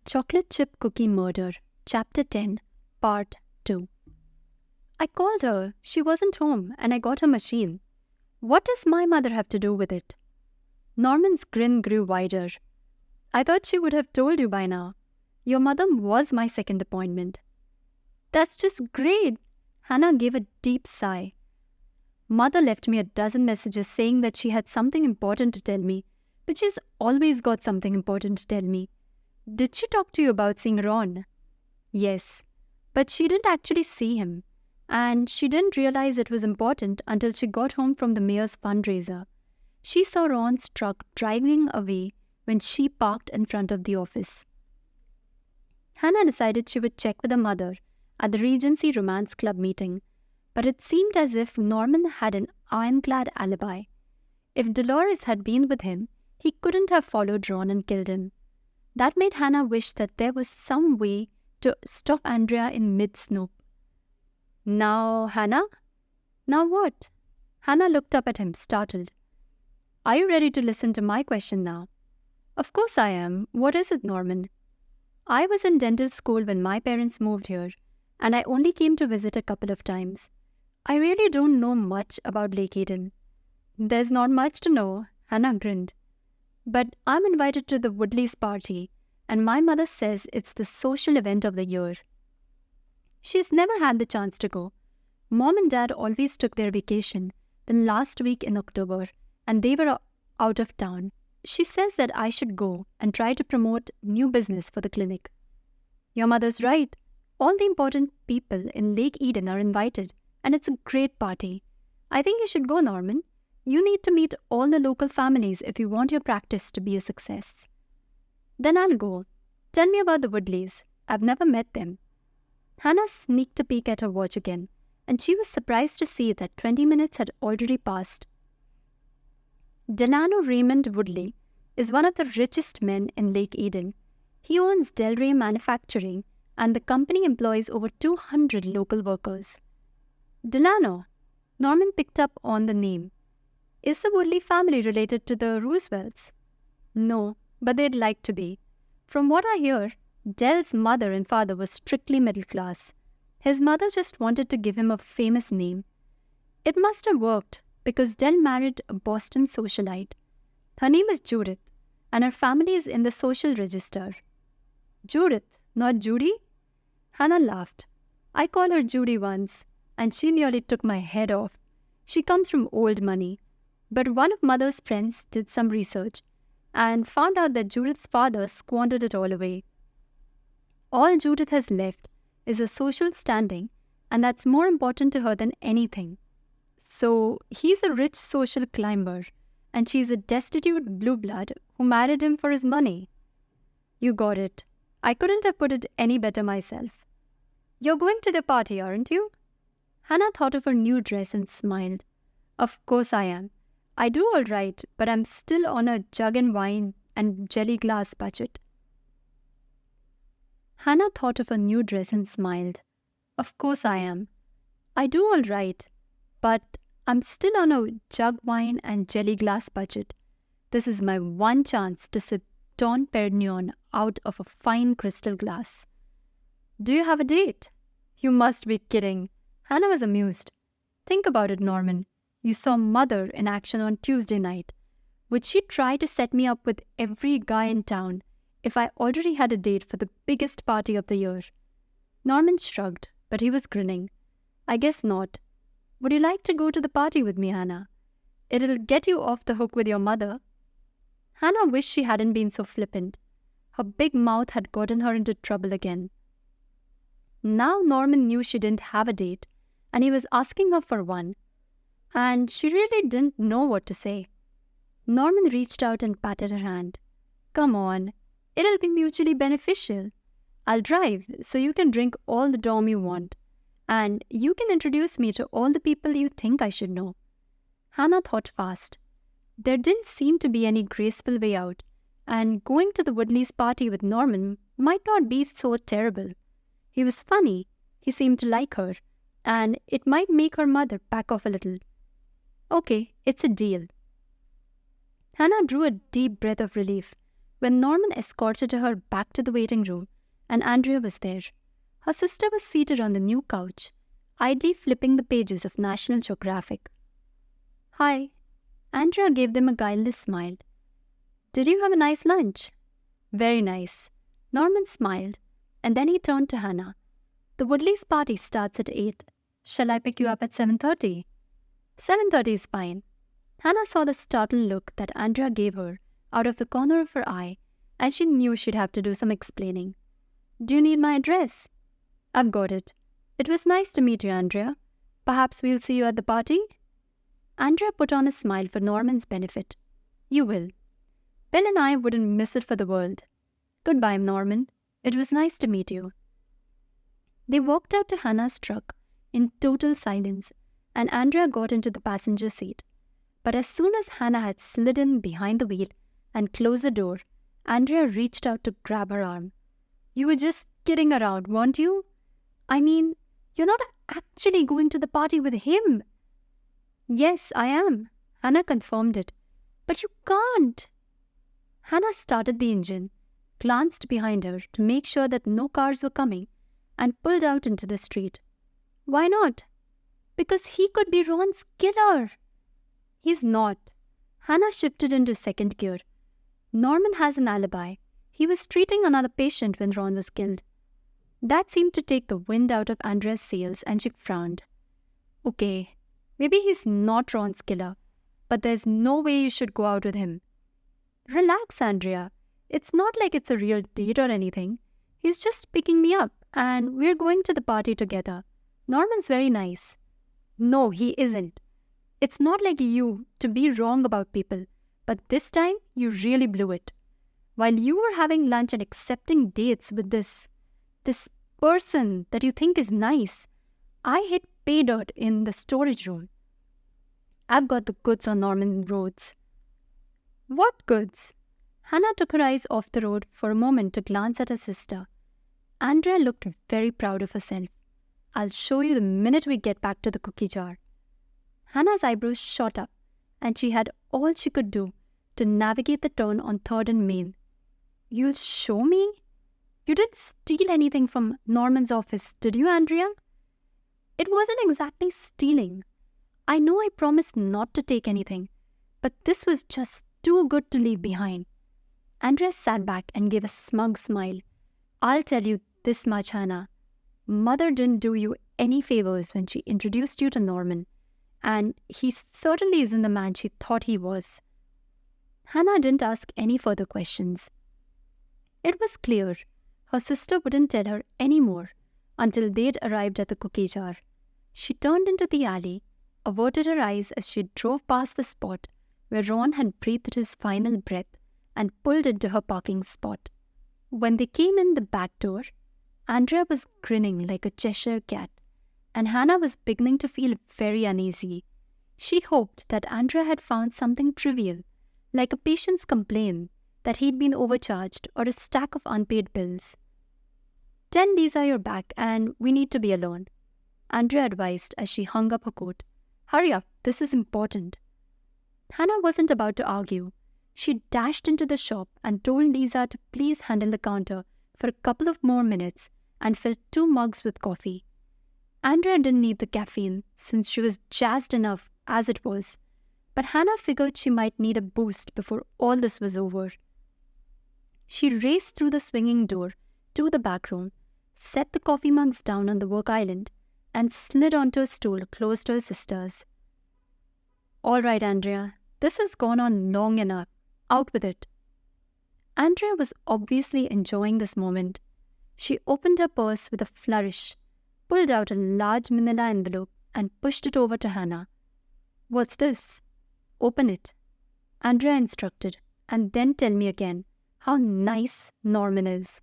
Chocolate Chip Cookie Murder, Chapter 10, Part 2. I called her. She wasn't home, and I got her machine. What does my mother have to do with it? Norman's grin grew wider. I thought she would have told you by now. Your mother was my second appointment. That's just great. Hannah gave a deep sigh. Mother left me a dozen messages saying that she had something important to tell me, but she's always got something important to tell me. Did she talk to you about seeing Ron? Yes, but she didn't actually see him, and she didn't realize it was important until she got home from the mayor's fundraiser. She saw Ron's truck driving away when she parked in front of the office. Hannah decided she would check with her mother at the Regency Romance Club meeting, but it seemed as if Norman had an ironclad alibi. If Dolores had been with him, he couldn't have followed Ron and killed him. That made Hannah wish that there was some way to stop Andrea in mid-snoop. Now, Hannah? Now what? Hannah looked up at him, startled. Are you ready to listen to my question now? Of course I am. What is it, Norman? I was in dental school when my parents moved here, and I only came to visit a couple of times. I really don't know much about Lake Eden. There's not much to know, Hannah grinned. But I'm invited to the Woodleys' party, and my mother says it's the social event of the year. She's never had the chance to go. Mom and Dad always took their vacation the last week in October, and they were out of town. She says that I should go and try to promote new business for the clinic. Your mother's right. All the important people in Lake Eden are invited, and it's a great party. I think you should go, Norman. You need to meet all the local families if you want your practice to be a success. Then I'll go. Tell me about the Woodleys. I've never met them. Hannah sneaked a peek at her watch again, and she was surprised to see that 20 minutes had already passed. Delano Raymond Woodley is one of the richest men in Lake Eden. He owns Delray Manufacturing, and the company employs over 200 local workers. Delano. Norman picked up on the name. Is the Woodley family related to the Roosevelts? No, but they'd like to be. From what I hear, Dell's mother and father were strictly middle class. His mother just wanted to give him a famous name. It must have worked, because Dell married a Boston socialite. Her name is Judith, and her family is in the social register. Judith, not Judy? Hannah laughed. I called her Judy once, and she nearly took my head off. She comes from old money. But one of Mother's friends did some research and found out that Judith's father squandered it all away. All Judith has left is a social standing, and that's more important to her than anything. So he's a rich social climber, and she's a destitute blue blood who married him for his money. You got it. I couldn't have put it any better myself. You're going to the party, aren't you? Hannah thought of her new dress and smiled. Of course I am. I do all right, but I'm still on a jug and wine and jelly glass budget. Hannah thought of her new dress and smiled. Of course I am. I do all right, but I'm still on a jug wine and jelly glass budget. This is my one chance to sip Don Perignon out of a fine crystal glass. Do you have a date? You must be kidding. Hannah was amused. Think about it, Norman. You saw Mother in action on Tuesday night. Would she try to set me up with every guy in town if I already had a date for the biggest party of the year? Norman shrugged, but he was grinning. I guess not. Would you like to go to the party with me, Hannah? It'll get you off the hook with your mother. Hannah wished she hadn't been so flippant. Her big mouth had gotten her into trouble again. Now Norman knew she didn't have a date, and he was asking her for one. And she really didn't know what to say. Norman reached out and patted her hand. Come on, it'll be mutually beneficial. I'll drive so you can drink all the Dom you want, and you can introduce me to all the people you think I should know. Hannah thought fast. There didn't seem to be any graceful way out, and going to the Woodleys' party with Norman might not be so terrible. He was funny, he seemed to like her, and it might make her mother back off a little. Okay, it's a deal. Hannah drew a deep breath of relief. when Norman escorted her back to the waiting room and Andrea was there. Her sister was seated on the new couch, idly flipping the pages of National Geographic. "Hi." Andrea gave them a guileless smile. "Did you have a nice lunch?" "Very nice." Norman smiled, and then he turned to Hannah. "The Woodleys' party starts at 8. Shall I pick you up at 7:30? 7:30 is fine." Hannah saw the startled look that Andrea gave her out of the corner of her eye, and she knew she'd have to do some explaining. "Do you need my address?" "I've got it. It was nice to meet you, Andrea. Perhaps we'll see you at the party?" Andrea put on a smile for Norman's benefit. "You will. Bill and I wouldn't miss it for the world. Goodbye, Norman. It was nice to meet you." They walked out to Hannah's truck in total silence, and Andrea got into the passenger seat. But as soon as Hannah had slid in behind the wheel and closed the door, Andrea reached out to grab her arm. "You were just kidding around, weren't you? I mean, you're not actually going to the party with him." "Yes, I am," Hannah confirmed it. "But you can't." Hannah started the engine, glanced behind her to make sure that no cars were coming, and pulled out into the street. "Why not?" "Because he could be Ron's killer." "He's not." Hannah shifted into second gear. "Norman has an alibi. He was treating another patient when Ron was killed." That seemed to take the wind out of Andrea's sails, and she frowned. "Okay, maybe he's not Ron's killer, but there's no way you should go out with him." "Relax, Andrea. It's not like it's a real date or anything. He's just picking me up, and we're going to the party together. Norman's very nice." "No, he isn't. It's not like you to be wrong about people, but this time you really blew it. While you were having lunch and accepting dates with this person that you think is nice, I hit pay dirt in the storage room. I've got the goods on Norman Rhodes." "What goods?" Hannah took her eyes off the road for a moment to glance at her sister. Andrea looked very proud of herself. "I'll show you the minute we get back to the cookie jar." Hannah's eyebrows shot up, and she had all she could do to navigate the turn on 3rd and Main. "You'll show me? You didn't steal anything from Norman's office, did you, Andrea?" "It wasn't exactly stealing. I know I promised not to take anything, but this was just too good to leave behind." Andrea sat back and gave a smug smile. "I'll tell you this much, Hannah. Mother didn't do you any favors when she introduced you to Norman, and he certainly isn't the man she thought he was." Hannah didn't ask any further questions. It was clear her sister wouldn't tell her any more until they'd arrived at the cookie jar. She turned into the alley, averted her eyes as she drove past the spot where Ron had breathed his final breath, and pulled into her parking spot. When they came in the back door, Andrea was grinning like a Cheshire cat, and Hannah was beginning to feel very uneasy. She hoped that Andrea had found something trivial, like a patient's complaint that he'd been overcharged or a stack of unpaid bills. "Tell Lisa you're back and we need to be alone," Andrea advised as she hung up her coat. "Hurry up, this is important." Hannah wasn't about to argue. She dashed into the shop and told Lisa to please handle the counter for a couple of more minutes and filled 2 mugs with coffee. Andrea didn't need the caffeine since she was jazzed enough as it was, but Hannah figured she might need a boost before all this was over. She raced through the swinging door to the back room, set the coffee mugs down on the work island, and slid onto a stool close to her sister's. "All right, Andrea, this has gone on long enough. Out with it." Andrea was obviously enjoying this moment. She opened her purse with a flourish, pulled out a large manila envelope, and pushed it over to Hannah. "What's this?" "Open it," Andrea instructed, "and then tell me again how nice Norman is."